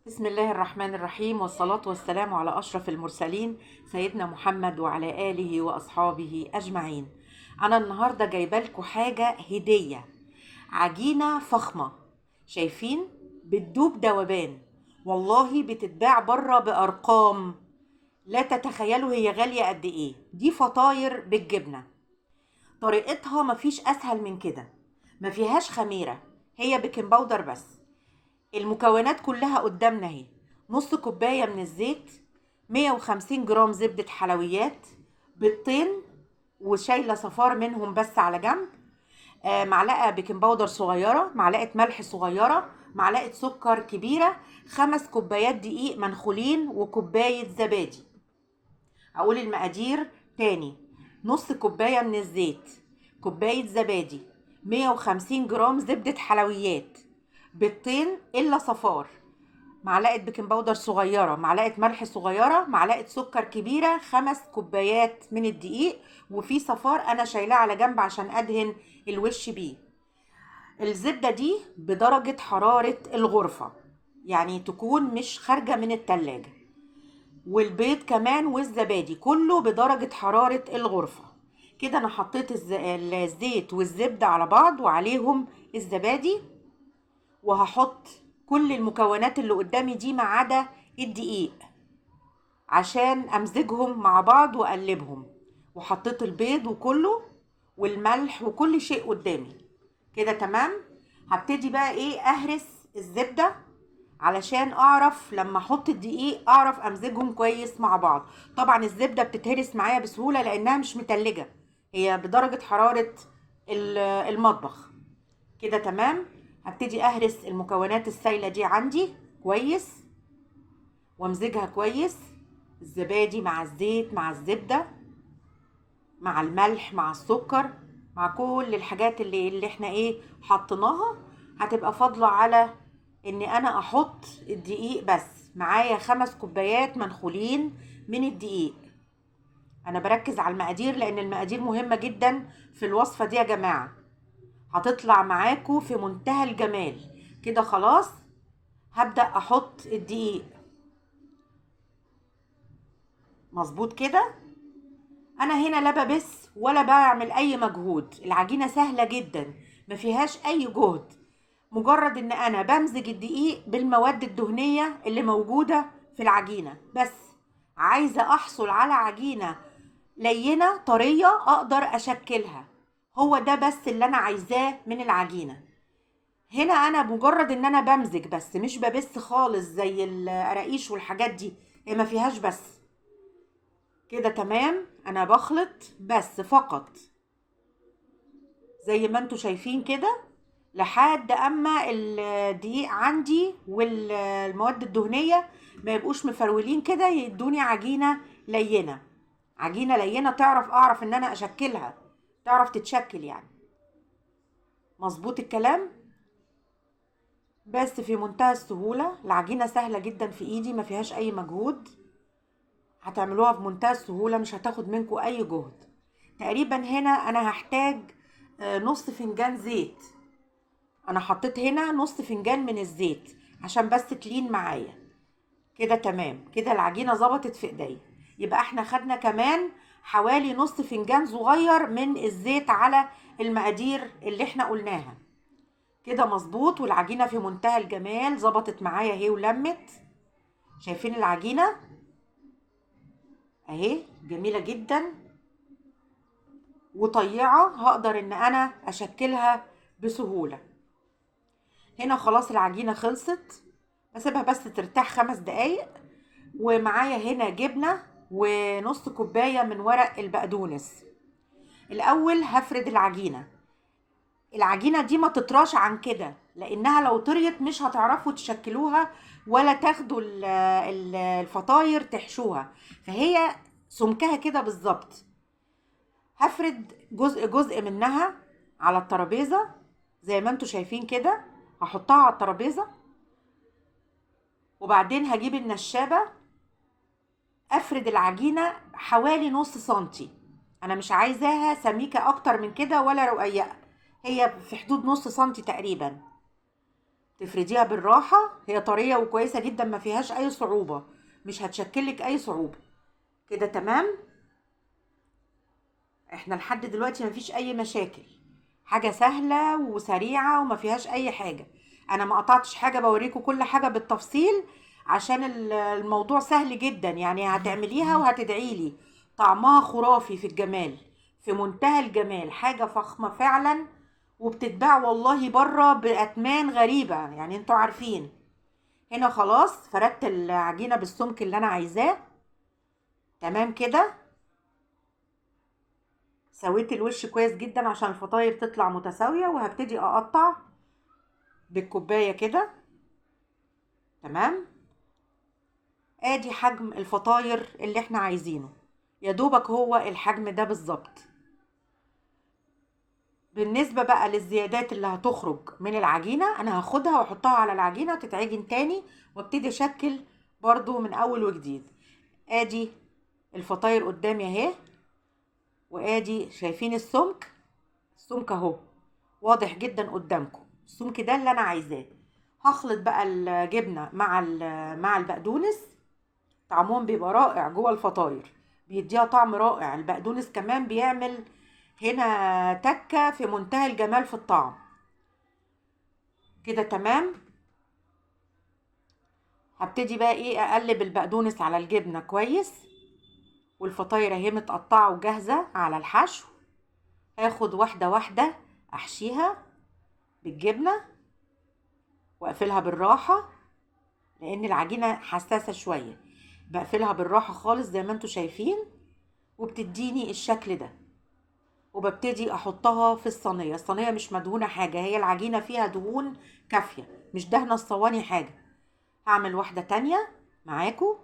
بسم الله الرحمن الرحيم، والصلاة والسلام على أشرف المرسلين سيدنا محمد وعلى آله وأصحابه أجمعين. أنا النهاردة جايبة لكم حاجة هدية، عجينة فخمة. شايفين؟ بتدوب دوبان، والله بتتباع بره بأرقام لا تتخيلوا هي غالية قد إيه. دي فطاير بالجبنة، طريقتها مفيش أسهل من كده. ما فيهاش خميرة، هي بيكنج باودر بس. المكونات كلها قدامنا اهي: نص كوباية من الزيت، 150 جرام زبدة حلويات، بيضتين وشايلة صفار منهم بس على جنب، معلقة بيكنج باودر صغيرة، معلقة ملح صغيرة، معلقة سكر كبيرة، 5 كوبايات دقيق منخولين، وكوباية زبادي. أقول المقادير تاني: نص كوباية من الزيت، كوباية زبادي، 150 جرام زبدة حلويات، بيضتين إلا صفار، معلقة بيكنج باودر صغيرة، معلقة ملح صغيرة، معلقة سكر كبيرة، 5 كوبايات من الدقيق، وفي صفار أنا شايلاه على جنب عشان أدهن الوش بيه. الزبدة دي بدرجة حرارة الغرفة، يعني تكون مش خارجة من التلاجة. والبيض كمان والزبادي كله بدرجة حرارة الغرفة. كده أنا حطيت الزيت والزبدة على بعض وعليهم الزبادي، وهحط كل المكونات اللي قدامي دي ما عدا الدقيق عشان امزجهم مع بعض واقلبهم. وحطيت البيض وكله والملح وكل شيء قدامي. كده تمام. هبتدي بقى اهرس الزبدة علشان اعرف لما احط الدقيق اعرف امزجهم كويس مع بعض. طبعا الزبدة بتتهرس معايا بسهولة لانها مش متلجة، هي بدرجة حرارة المطبخ. كده تمام. هبتدي اهرس المكونات السايلة دي عندي كويس وامزجها كويس: الزبادي مع الزيت مع الزبدة مع الملح مع السكر مع كل الحاجات اللي احنا حطيناها. هتبقى فاضلة على اني انا احط الدقيق بس. معايا 5 كوبايات منخولين من الدقيق. انا بركز على المقادير لان المقادير مهمة جدا في الوصفة دي يا جماعة، هتطلع معاكو في منتهى الجمال. كده خلاص هبدأ احط الدقيق. مظبوط كده. انا هنا لا ببس ولا بعمل اي مجهود، العجينة سهلة جدا ما فيهاش اي جهد. مجرد ان انا بمزج الدقيق بالمواد الدهنية اللي موجودة في العجينة بس. عايزة احصل على عجينة لينة طرية اقدر اشكلها، هو ده بس اللي انا عايزاه من العجينة. هنا انا مجرد ان انا بمزج بس، مش ببس خالص زي القراقيش والحاجات دي، هي ما فيهاش بس. كده تمام. انا بخلط بس فقط زي ما انتوا شايفين كده لحد اما الدقيق عندي والمواد الدهنية ما يبقوش مفرولين كده، يدوني عجينة لينة. عجينة لينة اعرف ان انا اشكلها، تعرف تتشكل يعني. مظبوط الكلام. بس في منتهى السهولة، العجينة سهلة جدا في ايدي ما فيهاش اي مجهود. هتعملوها بمنتهى السهولة، مش هتاخد منكم اي جهد. تقريبا هنا انا هحتاج نص فنجان زيت. انا حطيت هنا نص فنجان من الزيت عشان بس تلين معايا. كده تمام. كده العجينة ظبطت في ايديا. يبقى احنا خدنا كمان حوالي نص فنجان صغير من الزيت على المقادير اللي احنا قلناها. كده مظبوط. والعجينة في منتهى الجمال ظبطت معايا اهي ولمت. شايفين العجينة اهي جميلة جدا وطيعة، هقدر ان انا اشكلها بسهولة. هنا خلاص العجينة خلصت، بسيبها بس ترتاح 5 دقايق. ومعايا هنا جبنة ونص كوباية من ورق البقدونس. الأول هفرد العجينة. العجينة دي ما تطراش عن كده، لأنها لو طريت مش هتعرفوا تشكلوها ولا تاخدوا الفطاير تحشوها، فهي سمكها كده بالظبط. هفرد جزء جزء منها على الترابيزة زي ما انتوا شايفين كده. هحطها على الترابيزة وبعدين هجيب النشابة افرد العجينة حوالي نص سنتي. انا مش عايزاها سميكة اكتر من كده ولا رقيقة، هي في حدود نص سنتي تقريبا. تفرديها بالراحة. هي طرية وكويسة جدا، ما فيهاش اي صعوبة، مش هتشكلك اي صعوبة. كده تمام. احنا لحد دلوقتي ما فيش اي مشاكل، حاجة سهلة وسريعة وما فيهاش اي حاجة. انا ما قطعتش حاجة، بوريكم كل حاجة بالتفصيل عشان الموضوع سهل جدا. يعني هتعمليها وهتدعيلي. طعمها خرافي في الجمال، في منتهى الجمال، حاجة فخمة فعلا. وبتتباع والله بره بأثمان غريبة، يعني انتوا عارفين. هنا خلاص فردت العجينة بالسمك اللي انا عايزاه. تمام كده. سويت الوش كويس جدا عشان الفطاير تطلع متساوية، وهبتدي اقطع بالكوباية كده. تمام. ادي حجم الفطاير اللي احنا عايزينه، يا دوبك هو الحجم ده بالظبط. بالنسبة بقى للزيادات اللي هتخرج من العجينة، انا هاخدها واحطها على العجينة تتعجن تاني، وابتدي اشكل برضو من اول وجديد. ادي الفطاير قدامي اهي، وادي شايفين السمك. السمك اهو واضح جدا قدامكم، السمك ده اللي انا عايزاه. هخلط بقى الجبنه مع البقدونس. طعمهم بيبقى رائع جوه الفطاير، بيديها طعم رائع. البقدونس كمان بيعمل هنا تكه في منتهى الجمال في الطعم. كده تمام. هبتدي بقى ايه، اقلب البقدونس على الجبنه كويس. والفطاير اهي متقطعه وجاهزه على الحشو. هاخد واحده واحده احشيها بالجبنه، واقفلها بالراحه لان العجينه حساسه شويه. بقفلها بالراحه خالص زي ما انتوا شايفين، وبتديني الشكل ده. وببتدي احطها في الصينيه. الصينيه مش مدهونه حاجه، هي العجينه فيها دهون كافيه، مش دهنه الصواني حاجه. هعمل واحده تانية معاكم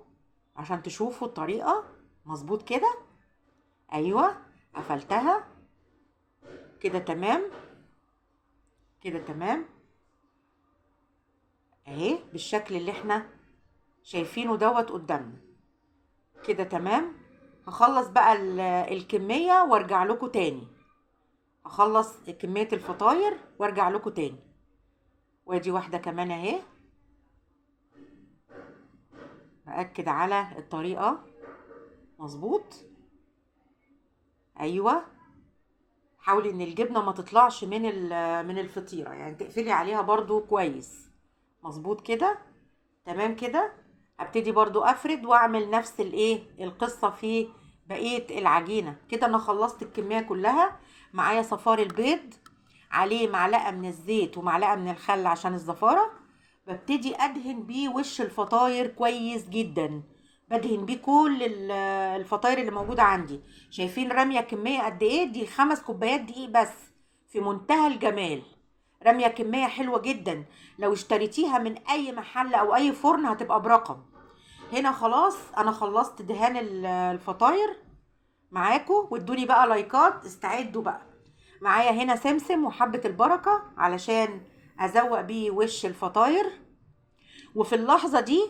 عشان تشوفوا الطريقه مظبوط كده. ايوه، قفلتها. كده تمام. كده تمام اهي بالشكل اللي احنا شايفينه دوت قدامنا. كده تمام. هخلص بقى الكمية وارجع لكم تاني. هخلص كمية الفطاير وارجع لكم تاني. وادي واحدة كمان اهي. بأكد على الطريقة مظبوط. ايوه، حاولي ان الجبنة ما تطلعش من الفطيرة، يعني تقفلي عليها برضو كويس. مظبوط كده. تمام كده. هبتدي برضو افرد واعمل نفس القصة في بقية العجينة. كده انا خلصت الكمية كلها. معايا صفار البيض، عليه معلقة من الزيت ومعلقة من الخل عشان الزفارة. ببتدي ادهن بيه وش الفطاير كويس جدا. بدهن بيه كل الفطاير اللي موجودة عندي. شايفين رامية كمية قد ايه؟ دي 5 كوبايات دقيق بس، في منتهى الجمال. رامية كمية حلوة جدا. لو اشتريتيها من اي محل او اي فرن هتبقى برقم. هنا خلاص انا خلصت دهان الفطاير معاكم. وادوني بقى لايكات، استعدوا بقى. معايا هنا سمسم وحبة البركة علشان ازوق بيه وش الفطاير. وفي اللحظة دي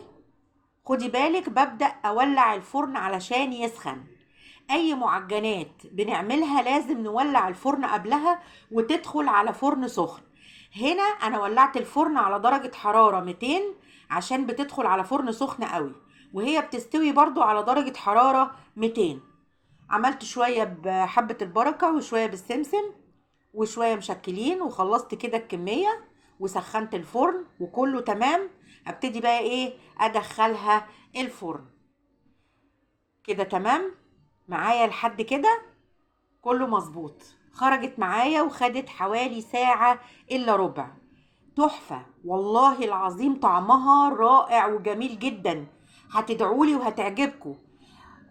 خدي بالك، ببدأ اولع الفرن علشان يسخن. اي معجنات بنعملها لازم نولع الفرن قبلها وتدخل على فرن سخن. هنا انا ولعت الفرن على درجة حرارة 200 عشان بتدخل على فرن سخن قوي، وهي بتستوي برضو على درجة حرارة 200. عملت شوية بحبة البركة وشوية بالسمسم وشوية مشكلين، وخلصت كده الكمية وسخنت الفرن وكله تمام. ابتدي بقى ادخلها الفرن. كده تمام معايا لحد كده كله مظبوط. خرجت معايا وخدت حوالي ساعة الا ربع. تحفة والله العظيم، طعمها رائع وجميل جدا. هتدعولي وهتعجبكم.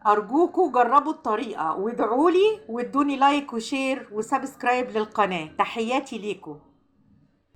أرجوكوا جربوا الطريقة وادعولي وادوني لايك وشير وسبسكرايب للقناة. تحياتي ليكم.